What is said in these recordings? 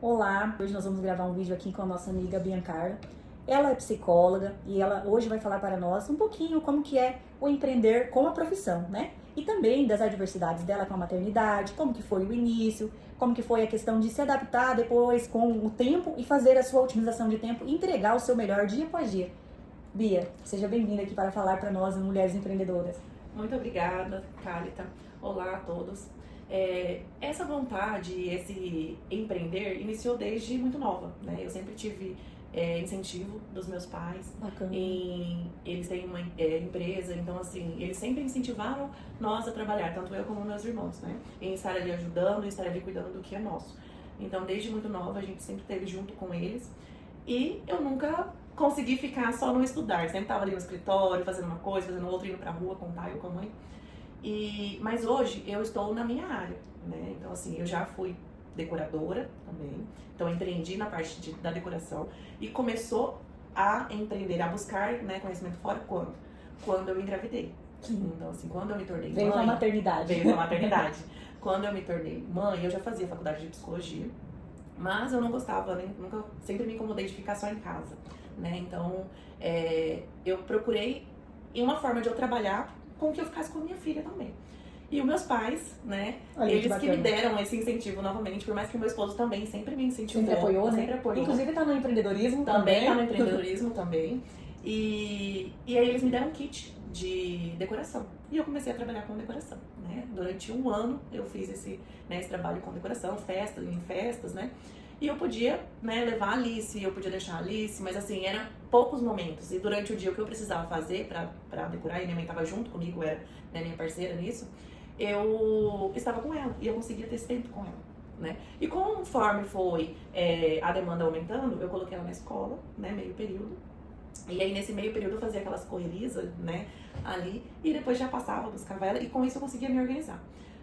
Olá, hoje nós vamos gravar um vídeo aqui com a nossa amiga Biancarla. Ela é psicóloga e ela hoje vai falar para nós um pouquinho como que é o empreender com a profissão, né? E também das adversidades dela com a maternidade, como que foi o início, como que foi a questão de se adaptar depois com o tempo e fazer a sua otimização de tempo e entregar o seu melhor dia após dia. Bia, seja bem-vinda aqui para falar para nós, mulheres empreendedoras. Muito obrigada, Thalita. Olá a todos. Essa vontade, esse empreender, iniciou desde muito nova, né? Eu sempre tive incentivo dos meus pais. Bacana. Eles têm uma empresa, então assim, eles sempre incentivaram nós a trabalhar, tanto eu como meus irmãos, né? Em estar ali ajudando, estar ali cuidando do que é nosso. Então, desde muito nova, a gente sempre esteve junto com eles. E eu nunca consegui ficar só no estudar, sempre estava ali no escritório, fazendo uma coisa, fazendo outra, indo pra rua com o pai ou com a mãe. Mas hoje eu estou na minha área, né? Então assim, eu já fui decoradora também, então eu empreendi na parte da decoração e começou a empreender, a buscar, né, conhecimento fora quando eu engravidei. Sim. Então assim, quando eu me tornei Veio mãe... da maternidade. Veio da maternidade. Quando eu me tornei mãe, eu já fazia faculdade de psicologia, mas eu não gostava, nunca, sempre me incomodei de ficar só em casa, né? Então eu procurei uma forma de eu trabalhar com que eu ficasse com a minha filha também. E os meus pais, né, Olha, eles que me deram esse incentivo novamente, por mais que o meu esposo também sempre me incentivou. Sempre apoiou, né? Sempre apoiou. Inclusive tá no empreendedorismo também. Tá no empreendedorismo também. E aí eles me deram um kit de decoração. E eu comecei a trabalhar com decoração, né? Durante um ano eu fiz esse trabalho com decoração, em festas, né? E eu podia, né, levar a Alice, eu podia deixar a Alice, mas assim, eram poucos momentos. E durante o dia, o que eu precisava fazer pra decorar, e minha mãe estava junto comigo, era, né, minha parceira nisso, eu estava com ela, e eu conseguia ter esse tempo com ela, né? E conforme foi a demanda aumentando, eu coloquei ela na escola, né, meio período. E aí, nesse meio período, eu fazia aquelas correrias, né, ali, e depois já passava, buscava ela, e com isso eu conseguia me organizar.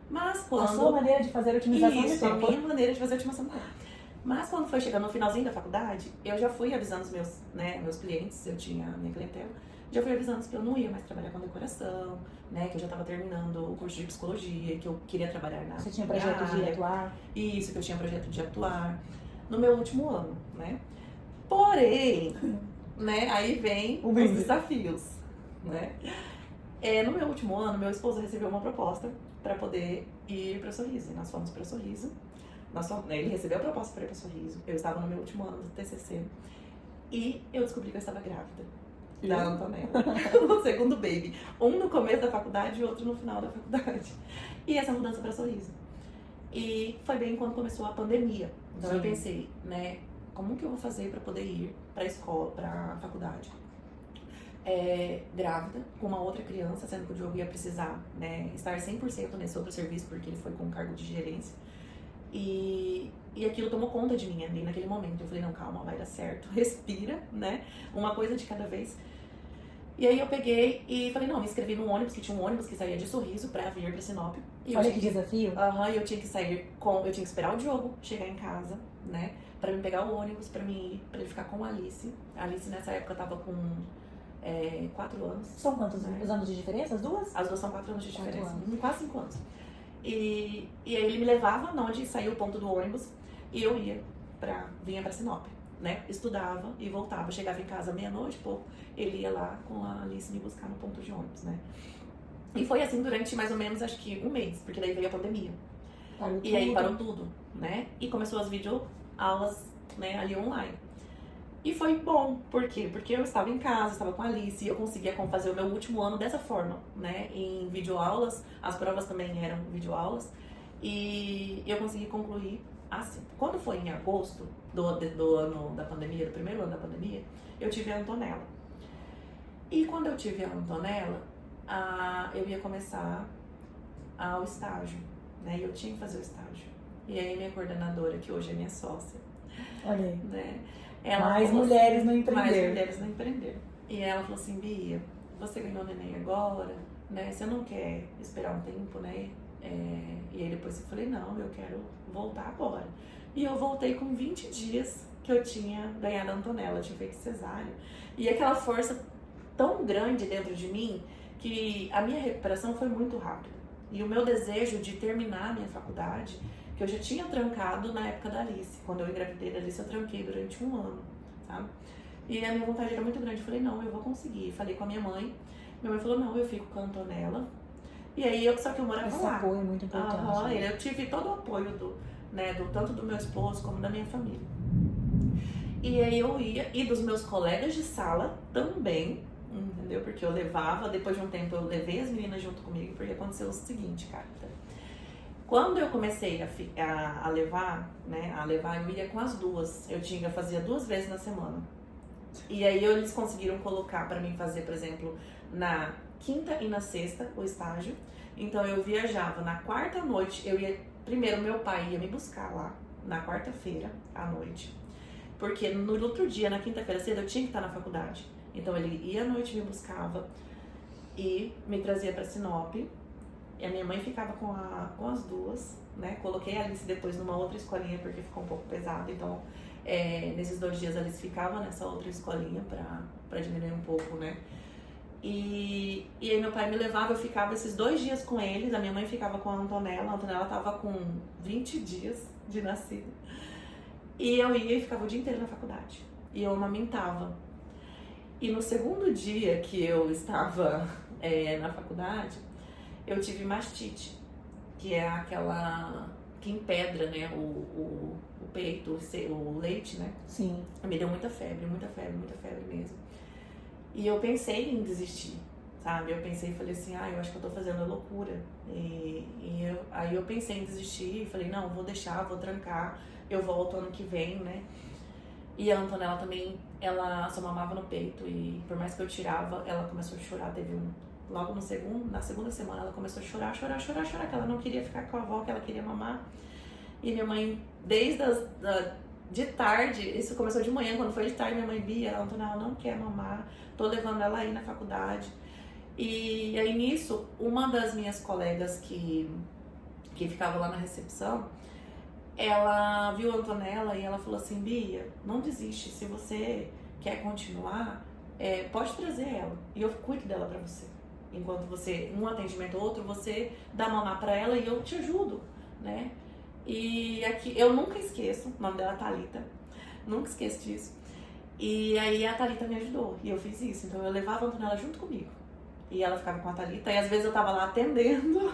Mas quando... A sua maneira de fazer a otimização Isso, do tempo. a minha maneira de fazer a otimização do tempo. Mas quando foi chegando no finalzinho da faculdade, eu já fui avisando os meus clientes, eu tinha a minha clientela, já fui avisando que eu não ia mais trabalhar com decoração, né, que eu já estava terminando o curso de psicologia, que eu queria trabalhar na Você tinha projeto de atuar? Isso, que eu tinha projeto de atuar no meu último ano, né? Porém, né, aí vem os desafios, né? No meu último ano, meu esposo recebeu uma proposta para poder ir para Sorriso, e nós fomos para Sorriso. Ele recebeu a proposta para ir para Sorriso. Eu estava no meu último ano do TCC. E eu descobri que eu estava grávida da Antonella. O segundo baby. Um no começo da faculdade e outro no final da faculdade. E essa mudança para Sorriso. E foi bem quando começou a pandemia. Então eu pensei, né, como que eu vou fazer para poder ir para a escola, para a faculdade? Grávida, com uma outra criança, sendo que o Diogo ia precisar, né, estar 100% nesse outro serviço, porque ele foi com cargo de gerência. E aquilo tomou conta de mim ali naquele momento. Eu falei, não, calma, vai dar certo, respira, né? Uma coisa de cada vez. E aí eu peguei e falei, não, me inscrevi num ônibus, que tinha um ônibus que saía de Sorriso pra vir pra Sinop. Olha que desafio. E eu tinha que sair eu tinha que esperar o Diogo chegar em casa, né? Pra me pegar o ônibus, pra ele ficar com a Alice. A Alice nessa época tava com 4 anos. São quantos anos de diferença, as duas? As duas são 4 anos de diferença, quase 5 anos. E aí ele me levava onde saía o ponto do ônibus e eu vinha pra Sinop, né? Estudava e voltava, chegava em casa meia-noite, pouco, ele ia lá com a Alice me buscar no ponto de ônibus, né? E foi assim durante mais ou menos, acho que um mês, porque daí veio a pandemia. E aí parou tudo, né? E começou as videoaulas, né, ali online. E foi bom, por quê? Porque eu estava em casa, estava com a Alice, e eu conseguia fazer o meu último ano dessa forma, né? Em videoaulas, as provas também eram videoaulas, e eu consegui concluir assim. Quando foi em agosto do ano da pandemia, do primeiro ano da pandemia, eu tive a Antonella. E quando eu tive a Antonella, eu ia começar o estágio, né? E eu tinha que fazer o estágio. E aí minha coordenadora, que hoje é minha sócia, olha aí, né? Mais mulheres no empreender. Mais mulheres no empreender. E ela falou assim, Bia, você ganhou neném agora, né? Você não quer esperar um tempo, né? E aí depois eu falei, não, eu quero voltar agora. E eu voltei com 20 dias que eu tinha ganhado a Antonella, eu tinha feito cesárea. E aquela força tão grande dentro de mim que a minha recuperação foi muito rápida. E o meu desejo de terminar a minha faculdade, que eu já tinha trancado na época da Alice. Quando eu engravidei da Alice, eu tranquei durante 1 ano, sabe? E a minha vontade era muito grande. Eu falei, não, eu vou conseguir. Falei com a minha mãe. Minha mãe falou, não, eu fico com a Antonella. E aí, só que eu morava Esse lá. apoio é muito importante. Eu tive todo o apoio tanto do meu esposo como da minha família. E aí eu ia, e dos meus colegas de sala também, entendeu? Porque eu levava, depois de um tempo eu levei as meninas junto comigo, porque aconteceu o seguinte, cara. Quando eu comecei a levar, né, eu ia com as duas. Eu fazia 2 vezes na semana. E aí eles conseguiram colocar pra mim fazer, por exemplo, na quinta e na sexta, o estágio. Então eu viajava na quarta noite, primeiro meu pai ia me buscar lá, na quarta-feira à noite. Porque no outro dia, na quinta-feira cedo, eu tinha que estar na faculdade. Então ele ia à noite, me buscava e me trazia pra Sinop. E a minha mãe ficava com as duas, né? Coloquei a Alice depois numa outra escolinha porque ficou um pouco pesado. Então, nesses 2 dias a Alice ficava nessa outra escolinha pra diminuir um pouco, né? E aí meu pai me levava, eu ficava esses 2 dias com eles. A minha mãe ficava com a Antonella. A Antonella tava com 20 dias de nascida. E eu ia e ficava o dia inteiro na faculdade. E eu amamentava. E no segundo dia que eu estava na faculdade, eu tive mastite, que é aquela que empedra, né, o peito, o leite, né? Sim. Me deu muita febre mesmo. E eu pensei em desistir, sabe? Eu pensei e falei assim, eu acho que eu tô fazendo loucura. Aí eu pensei em desistir e falei, não, vou deixar, vou trancar, eu volto ano que vem, né? E a Antonella também, ela só mamava no peito e por mais que eu tirava, ela começou a chorar, logo na segunda semana ela começou a chorar, que ela não queria ficar com a avó, que ela queria mamar. E minha mãe, desde de tarde, isso começou de manhã, quando foi de tarde, minha mãe via, a Antonella não quer mamar, tô levando ela aí na faculdade. E aí nisso, uma das minhas colegas que ficava lá na recepção, ela viu a Antonella e ela falou assim, Bia, não desiste, se você quer continuar, pode trazer ela e eu cuido dela pra você. Enquanto você, um atendimento ou outro, você dá mamar pra ela e eu te ajudo, né? E aqui, eu nunca esqueço, o nome dela é Thalita, nunca esqueço disso. E aí a Thalita me ajudou e eu fiz isso, então eu levava a Antonella junto comigo. E ela ficava com a Thalita, e às vezes eu tava lá atendendo,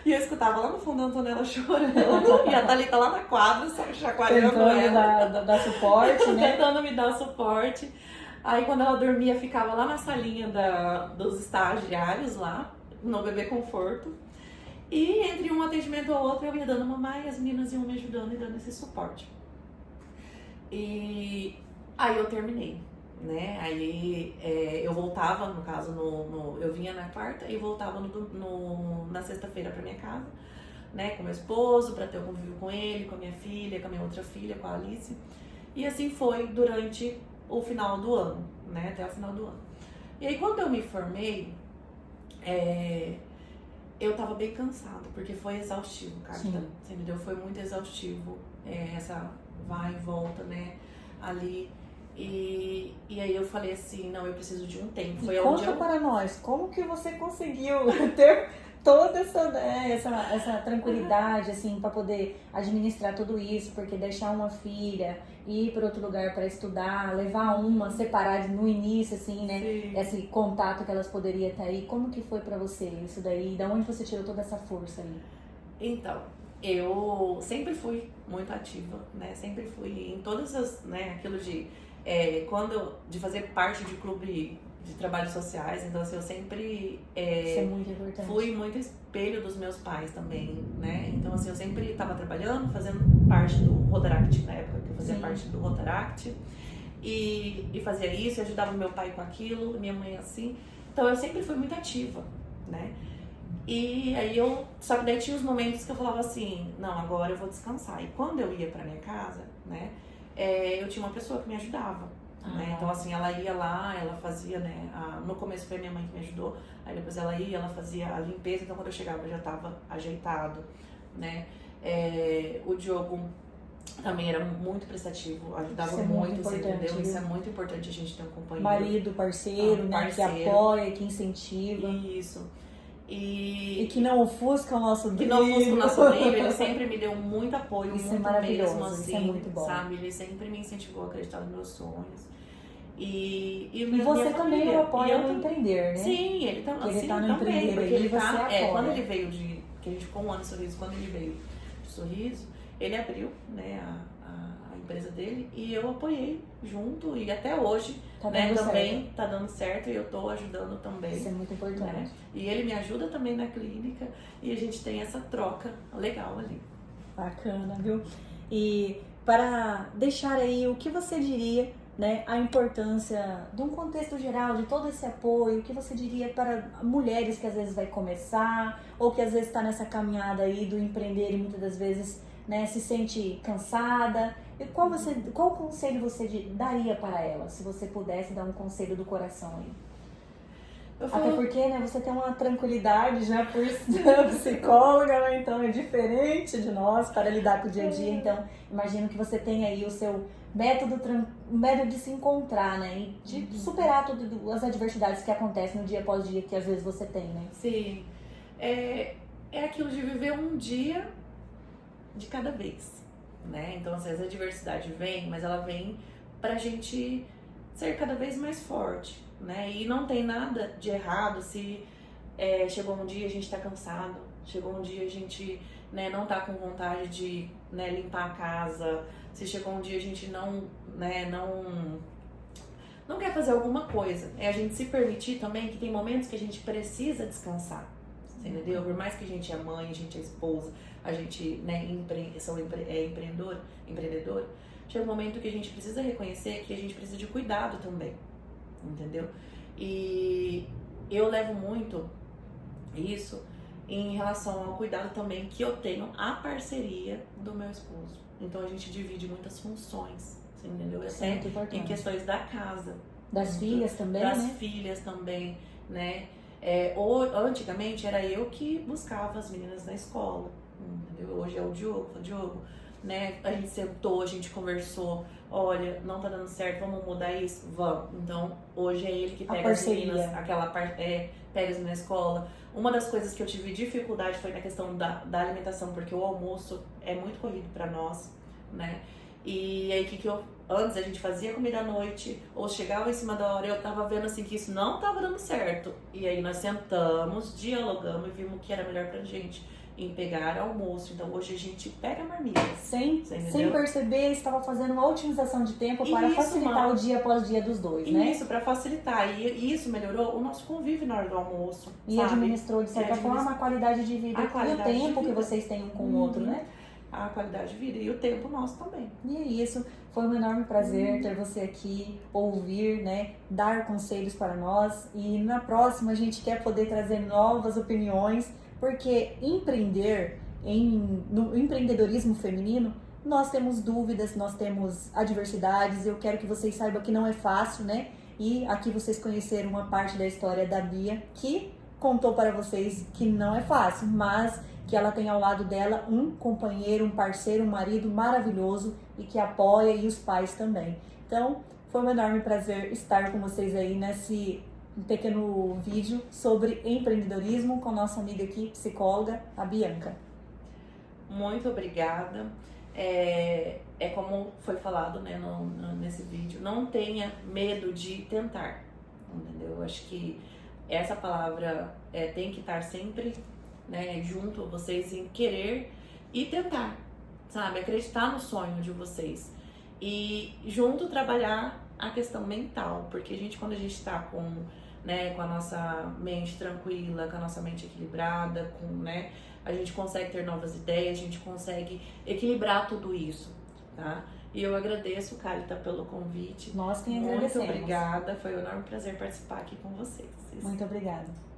e eu escutava lá no fundo a Antonella chorando, e a Thalita lá na quadra, chacoalhando ela. Dar suporte, né? Tentando me dar suporte. Aí quando ela dormia, ficava lá na salinha dos estagiários lá, no bebê conforto. E entre um atendimento ao outro, eu ia dando mamar e as meninas iam me ajudando e dando esse suporte. E aí eu terminei, né? Aí eu voltava, no caso, eu vinha na quarta e voltava na sexta-feira pra minha casa, né? Com meu esposo, pra ter o convívio com ele, com a minha filha, com a minha outra filha, com a Alice. E assim foi durante o final do ano, né? Até o final do ano. E aí quando eu me formei, eu tava bem cansada, porque foi exaustivo, cara. Você entendeu? Foi muito exaustivo, essa vai e volta, né? Ali. E aí eu falei assim, não, eu preciso de um tempo. Foi conta para nós, como que você conseguiu ter toda essa tranquilidade, assim, para poder administrar tudo isso, porque deixar uma filha, ir para outro lugar para estudar, levar uma, separar no início, assim, né? Sim. Esse contato que elas poderiam ter aí, como que foi para você isso daí? Da onde você tirou toda essa força aí? Então, eu sempre fui muito ativa, né? Sempre fui em todas as, né? Aquilo de fazer parte de clube de trabalhos sociais, então assim, eu sempre Isso é muito importante. Fui muito espelho dos meus pais também, né? Então assim, eu sempre estava trabalhando, fazendo parte do Rotaract, na época que eu fazia parte do Rotaract, e fazia isso, e ajudava meu pai com aquilo, minha mãe assim. Então eu sempre fui muito ativa, né? E aí só que daí tinha os momentos que eu falava assim, não, agora eu vou descansar. E quando eu ia pra minha casa, né, eu tinha uma pessoa que me ajudava, né? Então assim, ela ia lá, ela fazia, né, no começo foi a minha mãe que me ajudou, aí depois ela ia, ela fazia a limpeza, então quando eu chegava já tava ajeitado, né? O Diogo também era muito prestativo, ajudava muito, você entendeu? Isso é muito importante, a gente ter um companheiro. Marido, parceiro, né, que apoia, que incentiva. Isso. E que não ofusca o nosso que brilho. não fosse o nosso brilho, ele sempre me deu muito apoio, Isso muito é maravilhoso, mesmo, assim, isso é muito bom. sabe? Ele sempre me incentivou a acreditar nos meus sonhos. E E você também o apoia no empreender, né? Sim, ele tá, ele assim, tá no também, empreender porque aí, ele você tá, apoia. quando ele veio que a gente ficou um ano de Sorriso, quando ele veio de Sorriso, ele abriu, né, a empresa dele e eu apoiei junto e até hoje, Tá né, dando também certo. tá dando certo e eu tô ajudando também. Isso é muito importante. Né? E ele me ajuda também na clínica e a gente tem essa troca legal ali. Bacana, viu? E para deixar aí o que você diria, né, a importância de um contexto geral, de todo esse apoio, o que você diria para mulheres que às vezes vai começar ou que às vezes está nessa caminhada aí do empreender e muitas das vezes, né, se sente cansada. E qual conselho você daria para ela, se você pudesse dar um conselho do coração aí? Até porque, né, você tem uma tranquilidade já por ser psicóloga, né? Então é diferente de nós para lidar com o dia a dia. Então, imagino que você tenha aí o seu método de se encontrar, né? E de superar todas as adversidades que acontecem no dia após dia que às vezes você tem, né? Sim. É aquilo de viver um dia de cada vez, né? Então, às vezes a adversidade vem, mas ela vem pra gente ser cada vez mais forte, né? E não tem nada de errado se chegou um dia a gente tá cansado, chegou um dia a gente, né, não tá com vontade de, né, limpar a casa, se chegou um dia a gente não quer fazer alguma coisa. É a gente se permitir também que tem momentos que a gente precisa descansar, entendeu? Por mais que a gente é mãe, a gente é esposa, a gente, né, empreendedor, chega um momento que a gente precisa reconhecer que a gente precisa de cuidado também, entendeu? E eu levo muito isso em relação ao cuidado também que eu tenho a parceria do meu esposo. Então a gente divide muitas funções, entendeu? Isso é muito importante. Em questões da casa. Das filhas também, das né? filhas também, né? Antigamente era eu que buscava as meninas na escola, entendeu? Hoje é o Diogo, né? A gente sentou, a gente conversou, olha, não tá dando certo, vamos mudar isso? Vamos. Então, hoje é ele que pega as meninas, pega as meninas na escola. Uma das coisas que eu tive dificuldade foi na questão da alimentação, porque o almoço é muito corrido pra nós, né? E aí, antes a gente fazia comida à noite, ou chegava em cima da hora, eu tava vendo assim que isso não tava dando certo. E aí nós sentamos, dialogamos e vimos que era melhor pra gente em pegar almoço. Então hoje a gente pega a marmita. Sem perceber, estava fazendo uma otimização de tempo para facilitar o dia após dia dos dois, né? Isso, para facilitar. E isso melhorou o nosso convívio na hora do almoço. E sabe? administrou, de certa forma, a qualidade de vida e o tempo que vocês têm um com o outro, né? A qualidade de vida e o tempo nosso também. E é isso, foi um enorme prazer ter você aqui, ouvir, né, dar conselhos para nós, e na próxima a gente quer poder trazer novas opiniões, porque empreender no empreendedorismo feminino, nós temos dúvidas, nós temos adversidades, eu quero que vocês saibam que não é fácil, né? E aqui vocês conheceram uma parte da história da Bia, que contou para vocês que não é fácil, mas que ela tem ao lado dela um companheiro, um parceiro, um marido maravilhoso e que apoia, e os pais também. Então, foi um enorme prazer estar com vocês aí nesse pequeno vídeo sobre empreendedorismo com nossa amiga aqui, psicóloga, a Bianca. Muito obrigada. Como foi falado, né, nesse vídeo, não tenha medo de tentar, entendeu? Eu acho que essa palavra tem que estar sempre, né, junto a vocês em querer e tentar, sabe? Acreditar no sonho de vocês e junto trabalhar a questão mental, porque quando a gente tá com a nossa mente tranquila, com a nossa mente equilibrada, né, a gente consegue ter novas ideias, a gente consegue equilibrar tudo isso, tá? E eu agradeço, Kálita, pelo convite. Nós quem agradecemos. Muito obrigada, foi um enorme prazer participar aqui com vocês. Muito obrigada.